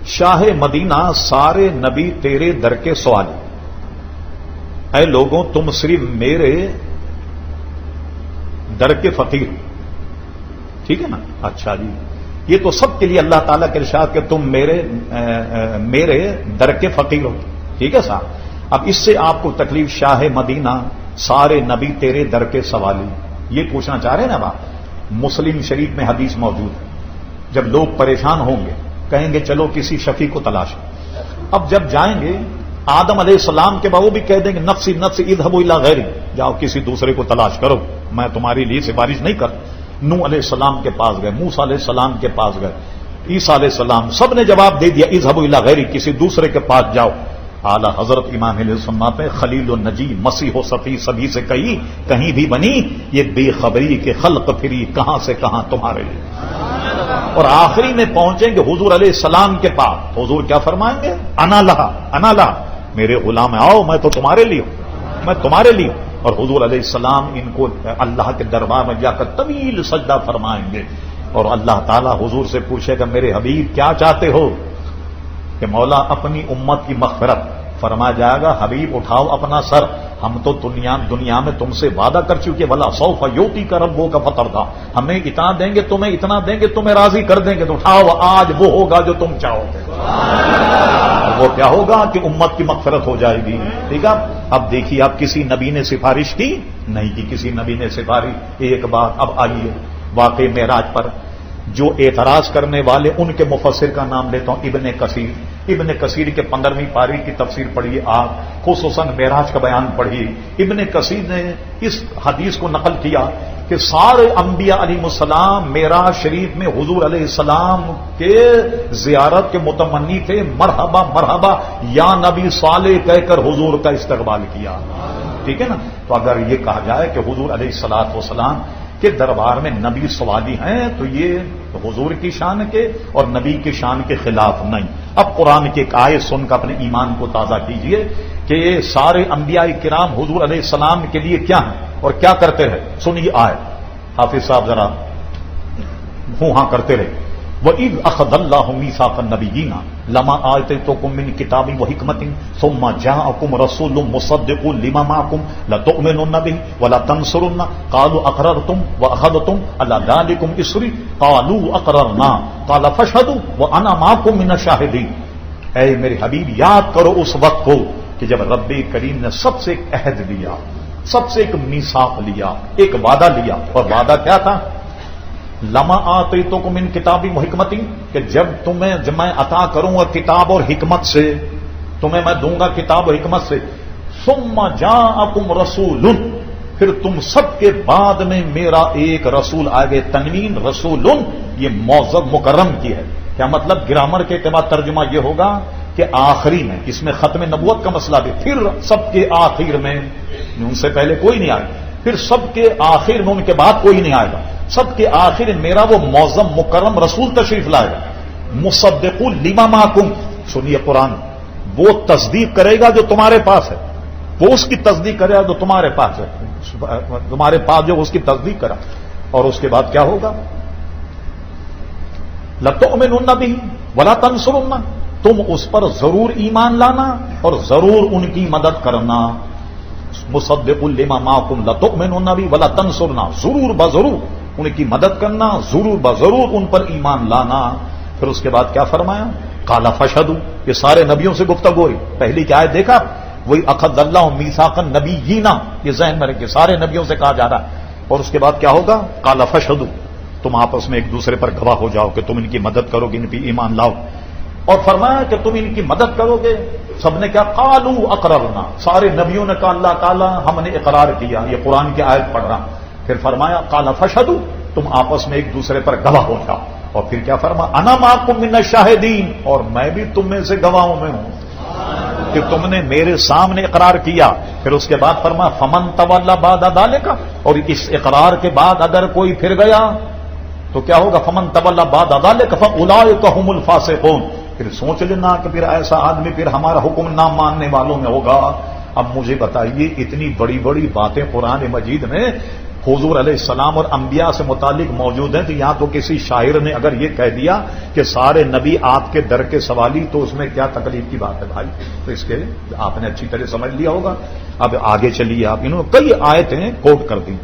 شاہ مدینہ سارے نبی تیرے در کے سوالی، اے لوگوں تم صرف میرے در کے فقیر، ٹھیک ہے نا؟ اچھا جی، یہ تو سب کے لیے اللہ تعالیٰ کے ارشاد کہ تم میرے در کے فقیر ہو، ٹھیک ہے صاحب؟ اب اس سے آپ کو تکلیف، شاہ مدینہ سارے نبی تیرے در کے سوالی، یہ پوچھنا چاہ رہے ہیں نا آپ؟ مسلم شریف میں حدیث موجود ہے، جب لوگ پریشان ہوں گے کہیں گے چلو کسی شفیع کو تلاش کرو۔ اب جب جائیں گے آدم علیہ السلام کے بعد وہ بھی کہہ دیں گے نفسی نفسی اذهبوا الی غیری، جاؤ کسی دوسرے کو تلاش کرو، میں تمہارے لیے سفارش نہیں کرتا۔ نوح علیہ السلام کے پاس گئے، موسیٰ علیہ السلام کے پاس گئے، عیسیٰ علیہ السلام، سب نے جواب دے دیا اذهبوا الی غیری، کسی دوسرے کے پاس جاؤ۔ اعلی حضرت امام علیہ السلام پہ خلیل النجی مسیح و صفی سبھی سے کہیں بھی بنی، یہ بے خبری کے خلق پھری کہاں سے کہاں تمہارے لیے۔ اور آخری میں پہنچیں گے حضور علیہ السلام کے پاس، حضور کیا فرمائیں گے؟ انا لہا، میرے غلام آؤ، میں تو تمہارے لیے ہوں، میں تمہارے لیے ہوں۔ اور حضور علیہ السلام ان کو اللہ کے دربار میں جا کر طویل سجدہ فرمائیں گے، اور اللہ تعالیٰ حضور سے پوچھے گا میرے حبیب کیا چاہتے ہو؟ کہ مولا اپنی امت کی مغفرت۔ فرمایا جائے گا حبیب اٹھاؤ اپنا سر، ہم تو دنیا میں تم سے وعدہ کر چکے، بلا سوف یؤتیک ربک فترضی، ہمیں اتنا دیں گے تمہیں راضی کر دیں گے، تو اٹھاؤ آج وہ ہوگا جو تم چاہو گے۔ وہ کیا ہوگا کہ امت کی مغفرت ہو جائے گی، ٹھیک ہے؟ اب دیکھیے اب کسی نبی نے سفارش کی نہیں کی، کسی نبی نے سفارش۔ ایک بات اب آئیے واقع معراج پر جو اعتراض کرنے والے ان کے مفسر کا نام لیتا ہوں، ابن کثیر کے 15ویں پاری کی تفسیر پڑھیے آپ، خصوصاً معراج کا بیان پڑھیے۔ ابن کثیر نے اس حدیث کو نقل کیا کہ سارے انبیاء علیہ السلام معراج شریف میں حضور علیہ السلام کے زیارت کے متمنی تھے، مرحبا مرحبا یا نبی صالح کہہ کر حضور کا استقبال کیا، ٹھیک ہے نا؟ تو اگر یہ کہا جائے کہ حضور علیہ الصلوۃ والسلام کے دربار میں نبی سوالی ہیں تو یہ حضور کی شان کے اور نبی کی شان کے خلاف نہیں۔ اب قرآن کی ایک آیت سن کر اپنے ایمان کو تازہ کیجئے کہ یہ سارے انبیاء کرام حضور علیہ السلام کے لیے کیا ہیں اور کیا کرتے رہے، سنیے آیت۔ حافظ صاحب ذرا ہوں ہاں کرتے رہے۔ وَإِذْ أَخَذَ اللَّهُ مِيثَاقَ النَّبِيِّينَ لَمَا آتَيْتُكُم مِّن كِتَابٍ وَحِكْمَةٍ ثُمَّ جَاءَكُمْ رَسُولٌ مُصَدِّقٌ لِّمَا مَعَكُمْ لَتُؤْمِنُنَّ بِهِ وَلَتَنصُرُنَّ قَالُوا أَقْرَرْتُمْ وَأَخَذْتُمْ عَلَىٰ ذَٰلِكُمْ إِصْرِي قَالُوا أَقْرَرْنَا قَالَ فَاشْهَدُوا وَأَنَا مَعَكُمْ مِنَ الشَّاهِدِينَ۔ اے میرے حبیب یاد کرو اس وقت کو کہ جب رب کریم نے سب سے ایک عہد لیا، سب سے ایک میثاق لیا، ایک وعدہ لیا، اور وعدہ کیا تھا؟ لما آتیتکم من کتاب و حکمت، کہ جب میں عطا کروں گا کتاب اور حکمت سے، تمہیں میں دوں گا کتاب و حکمت سے، ثم جاءکم رسول، پھر تم سب کے بعد میں میرا ایک رسول آگے، تنوین رسول یہ معظم مکرم کی ہے، کیا مطلب؟ گرامر کے اعتبار ترجمہ یہ ہوگا کہ آخری میں، اس میں ختم نبوت کا مسئلہ بھی، پھر سب کے آخر میں، ان سے پہلے کوئی نہیں آئے، پھر سب کے آخر میں ان کے بعد کوئی نہیں آئے گا، سب کے آخر میرا وہ معظم مکرم رسول تشریف لائے گا، مصدق لما معکم۔ سنیے قرآن، وہ تصدیق کرے گا جو تمہارے پاس ہے، وہ اس کی تصدیق کرے گا جو تمہارے پاس ہے، تمہارے پاس جو اس کی تصدیق کرا، اور اس کے بعد کیا ہوگا؟ لَتُؤْمِنُنَّ بِهِ وَلَا تَنصُرُنَّ، تم اس پر ضرور ایمان لانا اور ضرور ان کی مدد کرنا۔ مصدق لما معکم لَتُؤْمِنُنَّ بِهِ وَلَا تَنصُرُنَّ، ضرور بضرور ان کی مدد کرنا، ضرور بضرور ان پر ایمان لانا۔ پھر اس کے بعد کیا فرمایا؟ قال فاشهدوا، یہ سارے نبیوں سے گفتگو ہوئی، پہلی کیا ہے دیکھا؟ وہی اخذ اللہ میثاق النبیین، یہ ذہن میں رکھیں سارے نبیوں سے کہا جا رہا ہے۔ اور اس کے بعد کیا ہوگا؟ قال فاشهدوا، تم آپس میں ایک دوسرے پر گواہ ہو جاؤ کہ تم ان کی مدد کرو گے، ان پہ ایمان لاؤ۔ اور فرمایا کہ تم ان کی مدد کرو گے، سب نے کیا؟ قالوا اقررنا، سارے نبیوں نے کہا اللہ تعالیٰ ہم نے اقرار کیا، یہ قرآن کی آیت پڑھ رہا۔ پھر فرمایا قال فاشهدوا، تم آپس میں ایک دوسرے پر گواہ ہو جاؤ۔ اور پھر کیا فرمایا؟ انا معکم من الشاہدین، اور میں بھی تم میں سے گواہوں میں ہوں کہ تم نے میرے سامنے اقرار کیا۔ پھر اس کے بعد فرمایا فمن تولی بعد ذلک، اور اس اقرار کے بعد اگر کوئی پھر گیا تو کیا ہوگا؟ فمن تولی بعد ذلک فاولئک هم الفاسقون، پھر سوچ لینا کہ پھر ایسا آدمی پھر ہمارا حکم نہ ماننے والوں میں ہوگا۔ اب مجھے بتائیے اتنی بڑی بڑی باتیں قرآن مجید میں حضور علیہ السلام اور انبیاء سے متعلق موجود ہیں، تو یہاں تو کسی شاعر نے اگر یہ کہہ دیا کہ سارے نبی آپ کے در کے سوالی، تو اس میں کیا تکلیف کی بات ہے بھائی؟ تو اس کے آپ نے اچھی طرح سمجھ لیا ہوگا۔ اب آگے چلیے، آپ انہوں نے کئی آیتیں کوٹ کر دی۔